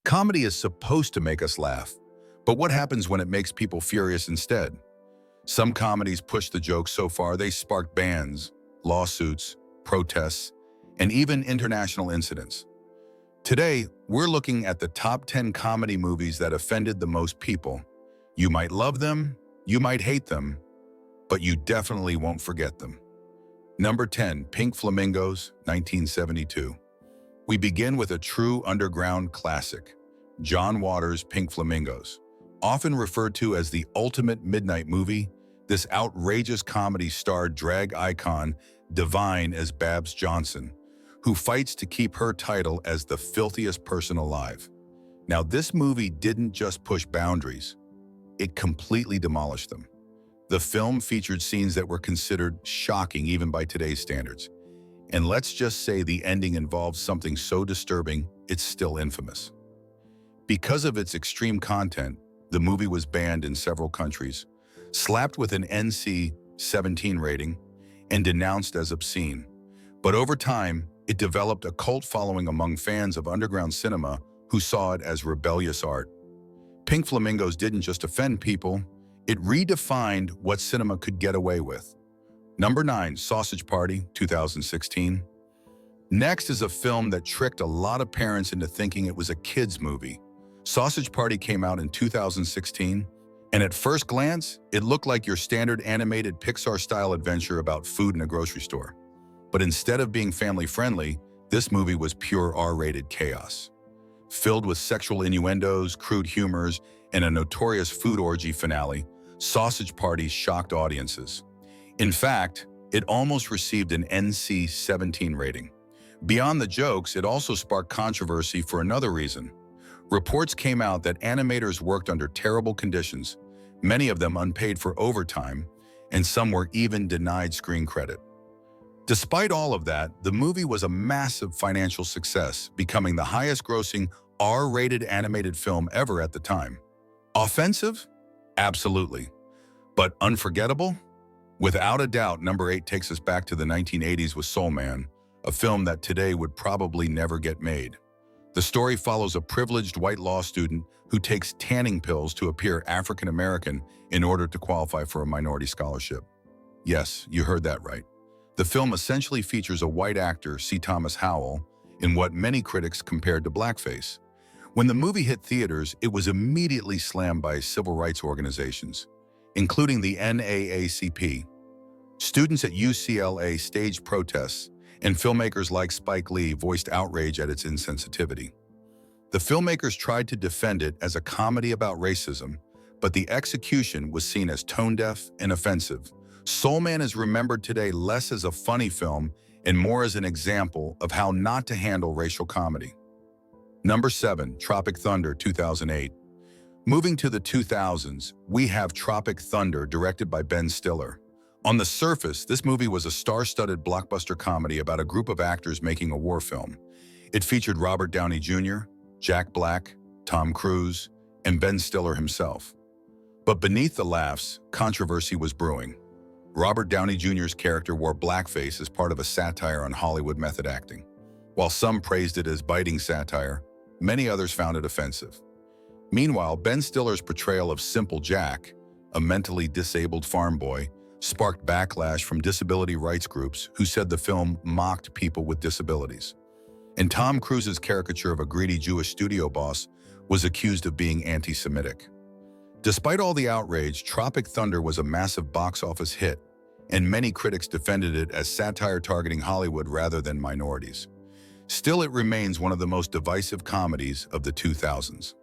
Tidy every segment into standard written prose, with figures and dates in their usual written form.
Comedy is supposed to make us laugh, but what happens when it makes people furious instead? Some comedies push the joke so far they spark bans, lawsuits, protests, and even international incidents. Today, we're looking at the top 10 comedy movies that offended the most people. You might love them, you might hate them, but you definitely won't forget them. Number 10, Pink Flamingos, 1972. We begin with a true underground classic, John Waters' Pink Flamingos. Often referred to as the ultimate midnight movie, this outrageous comedy starred drag icon Divine as Babs Johnson, who fights to keep her title as the filthiest person alive. Now, this movie didn't just push boundaries, it completely demolished them. The film featured scenes that were considered shocking even by today's standards. And let's just say the ending involved something so disturbing, it's still infamous. Because of its extreme content, the movie was banned in several countries, slapped with an NC-17 rating, and denounced as obscene. But over time, it developed a cult following among fans of underground cinema who saw it as rebellious art. Pink Flamingos didn't just offend people, it redefined what cinema could get away with. Number 9, Sausage Party, 2016. Next is a film that tricked a lot of parents into thinking it was a kids' movie. Sausage Party came out in 2016, and at first glance, it looked like your standard animated Pixar-style adventure about food in a grocery store. But instead of being family-friendly, this movie was pure R-rated chaos. Filled with sexual innuendos, crude humors, and a notorious food orgy finale, Sausage Party shocked audiences. In fact, it almost received an NC-17 rating. Beyond the jokes, it also sparked controversy for another reason. Reports came out that animators worked under terrible conditions, many of them unpaid for overtime, and some were even denied screen credit. Despite all of that, the movie was a massive financial success, becoming the highest-grossing R-rated animated film ever at the time. Offensive? Absolutely. But unforgettable? Without a doubt, number 8 takes us back to the 1980s with Soul Man, a film that today would probably never get made. The story follows a privileged white law student who takes tanning pills to appear African American in order to qualify for a minority scholarship. Yes, you heard that right. The film essentially features a white actor, C. Thomas Howell, in what many critics compared to blackface. When the movie hit theaters, it was immediately slammed by civil rights organizations, including the NAACP. Students at UCLA staged protests, and filmmakers like Spike Lee voiced outrage at its insensitivity. The filmmakers tried to defend it as a comedy about racism, but the execution was seen as tone-deaf and offensive. Soul Man is remembered today less as a funny film and more as an example of how not to handle racial comedy. Number 7, Tropic Thunder, 2008. Moving to the 2000s, we have Tropic Thunder, directed by Ben Stiller. On the surface, this movie was a star-studded blockbuster comedy about a group of actors making a war film. It featured Robert Downey Jr., Jack Black, Tom Cruise, and Ben Stiller himself. But beneath the laughs, controversy was brewing. Robert Downey Jr.'s character wore blackface as part of a satire on Hollywood method acting. While some praised it as biting satire, many others found it offensive. Meanwhile, Ben Stiller's portrayal of Simple Jack, a mentally disabled farm boy, sparked backlash from disability rights groups who said the film mocked people with disabilities. And Tom Cruise's caricature of a greedy Jewish studio boss was accused of being anti-Semitic. Despite all the outrage, Tropic Thunder was a massive box office hit, and many critics defended it as satire targeting Hollywood rather than minorities. Still, it remains one of the most divisive comedies of the 2000s.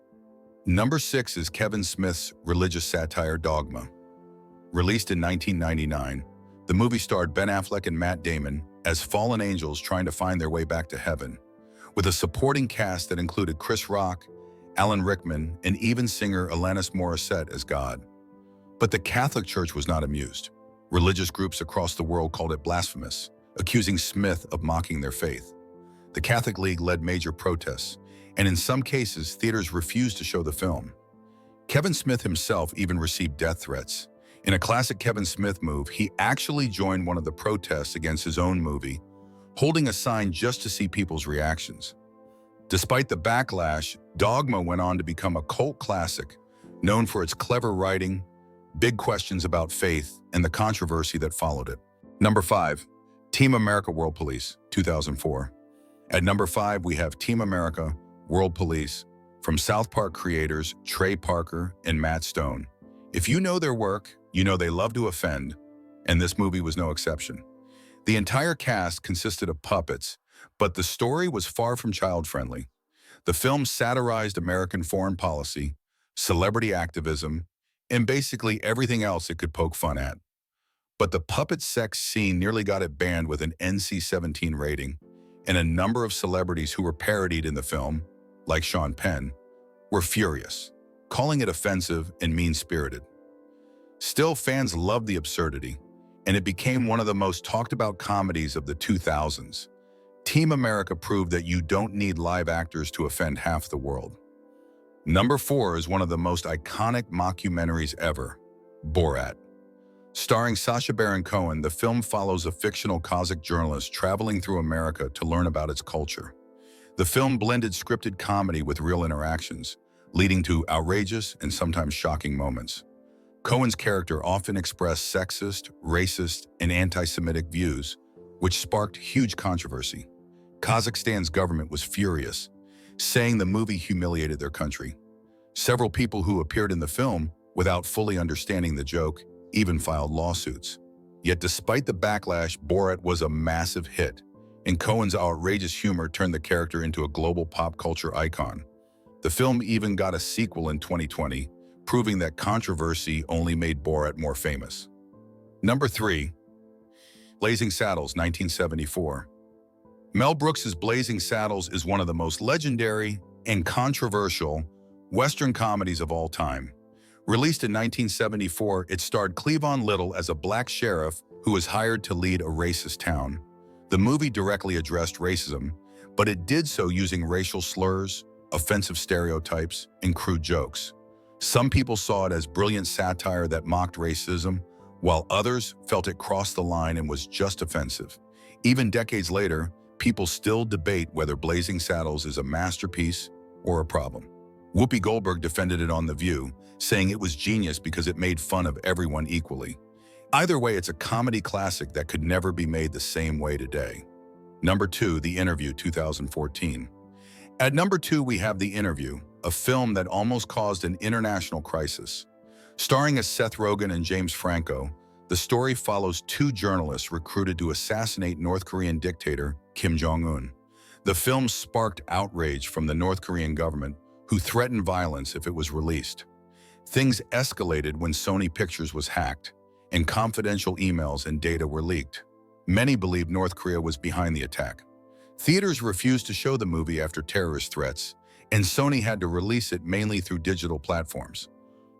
Number 6 is Kevin Smith's religious satire Dogma. Released in 1999, the movie starred Ben Affleck and Matt Damon as fallen angels trying to find their way back to heaven, with a supporting cast that included Chris Rock, Alan Rickman, and even singer Alanis Morissette as God. But the Catholic Church was not amused. Religious groups across the world called it blasphemous, accusing Smith of mocking their faith. The Catholic League led major protests, and in some cases, theaters refused to show the film. Kevin Smith himself even received death threats. In a classic Kevin Smith move, he actually joined one of the protests against his own movie, holding a sign just to see people's reactions. Despite the backlash, Dogma went on to become a cult classic, known for its clever writing, big questions about faith, and the controversy that followed it. Number 5. Team America World Police, 2004. At number 5, we have Team America World Police from South Park creators Trey Parker and Matt Stone. If you know their work, you know they love to offend, and this movie was no exception. The entire cast consisted of puppets, but the story was far from child-friendly. The film satirized American foreign policy, celebrity activism, and basically everything else it could poke fun at. But the puppet sex scene nearly got it banned with an NC-17 rating, and a number of celebrities who were parodied in the film, like Sean Penn, were furious, calling it offensive and mean-spirited. Still, fans loved the absurdity, and it became one of the most talked about comedies of the 2000s. Team America proved that you don't need live actors to offend half the world. Number 4 is one of the most iconic mockumentaries ever, Borat. Starring Sacha Baron Cohen, the film follows a fictional Kazakh journalist traveling through America to learn about its culture. The film blended scripted comedy with real interactions, leading to outrageous and sometimes shocking moments. Cohen's character often expressed sexist, racist, and anti-Semitic views, which sparked huge controversy. Kazakhstan's government was furious, saying the movie humiliated their country. Several people who appeared in the film, without fully understanding the joke, even filed lawsuits. Yet despite the backlash, Borat was a massive hit, and Cohen's outrageous humor turned the character into a global pop culture icon. The film even got a sequel in 2020, proving that controversy only made Borat more famous. Number 3. Blazing Saddles, 1974. Mel Brooks's Blazing Saddles is one of the most legendary and controversial Western comedies of all time. Released in 1974, it starred Cleavon Little as a black sheriff who was hired to lead a racist town. The movie directly addressed racism, but it did so using racial slurs, offensive stereotypes, and crude jokes. Some people saw it as brilliant satire that mocked racism, while others felt it crossed the line and was just offensive. Even decades later, people still debate whether Blazing Saddles is a masterpiece or a problem. Whoopi Goldberg defended it on The View, saying it was genius because it made fun of everyone equally. Either way, it's a comedy classic that could never be made the same way today. Number 2, The Interview, 2014. At number 2, we have The Interview, a film that almost caused an international crisis. Starring as Seth Rogen and James Franco, the story follows 2 journalists recruited to assassinate North Korean dictator Kim Jong-un. The film sparked outrage from the North Korean government, who threatened violence if it was released. Things escalated when Sony Pictures was hacked, and confidential emails and data were leaked. Many believed North Korea was behind the attack. Theaters refused to show the movie after terrorist threats, and Sony had to release it mainly through digital platforms.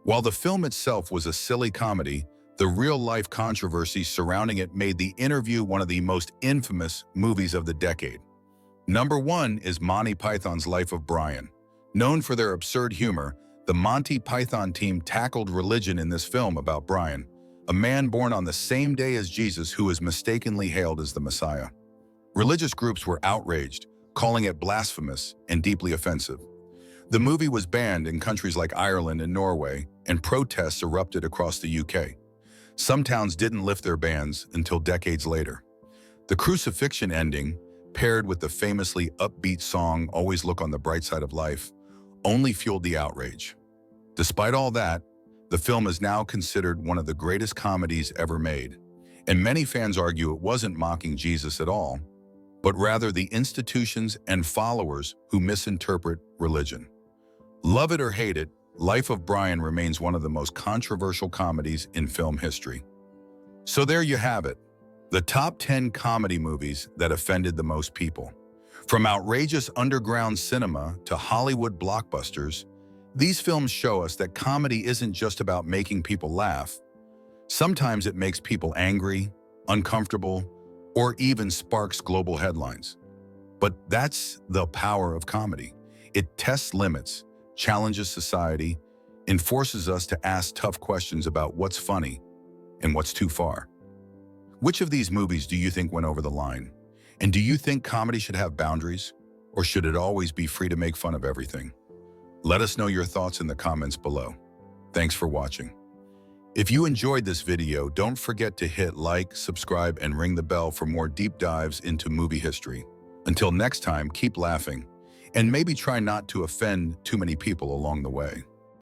While the film itself was a silly comedy, the real-life controversy surrounding it made The Interview one of the most infamous movies of the decade. Number 1 is Monty Python's Life of Brian. Known for their absurd humor, the Monty Python team tackled religion in this film about Brian, a man born on the same day as Jesus who is mistakenly hailed as the Messiah. Religious groups were outraged, calling it blasphemous and deeply offensive. The movie was banned in countries like Ireland and Norway, and protests erupted across the UK. Some towns didn't lift their bans until decades later. The crucifixion ending, paired with the famously upbeat song Always Look on the Bright Side of Life, only fueled the outrage. Despite all that, the film is now considered one of the greatest comedies ever made, and many fans argue it wasn't mocking Jesus at all, but rather the institutions and followers who misinterpret religion. Love it or hate it, Life of Brian remains one of the most controversial comedies in film history. So there you have it, the top 10 comedy movies that offended the most people. From outrageous underground cinema to Hollywood blockbusters, these films show us that comedy isn't just about making people laugh. Sometimes it makes people angry, uncomfortable, or even sparks global headlines. But that's the power of comedy. It tests limits, challenges society, and forces us to ask tough questions about what's funny and what's too far. Which of these movies do you think went over the line? And do you think comedy should have boundaries? Or should it always be free to make fun of everything? Let us know your thoughts in the comments below. Thanks for watching. If you enjoyed this video, don't forget to hit like, subscribe, and ring the bell for more deep dives into movie history. Until next time, keep laughing, and maybe try not to offend too many people along the way.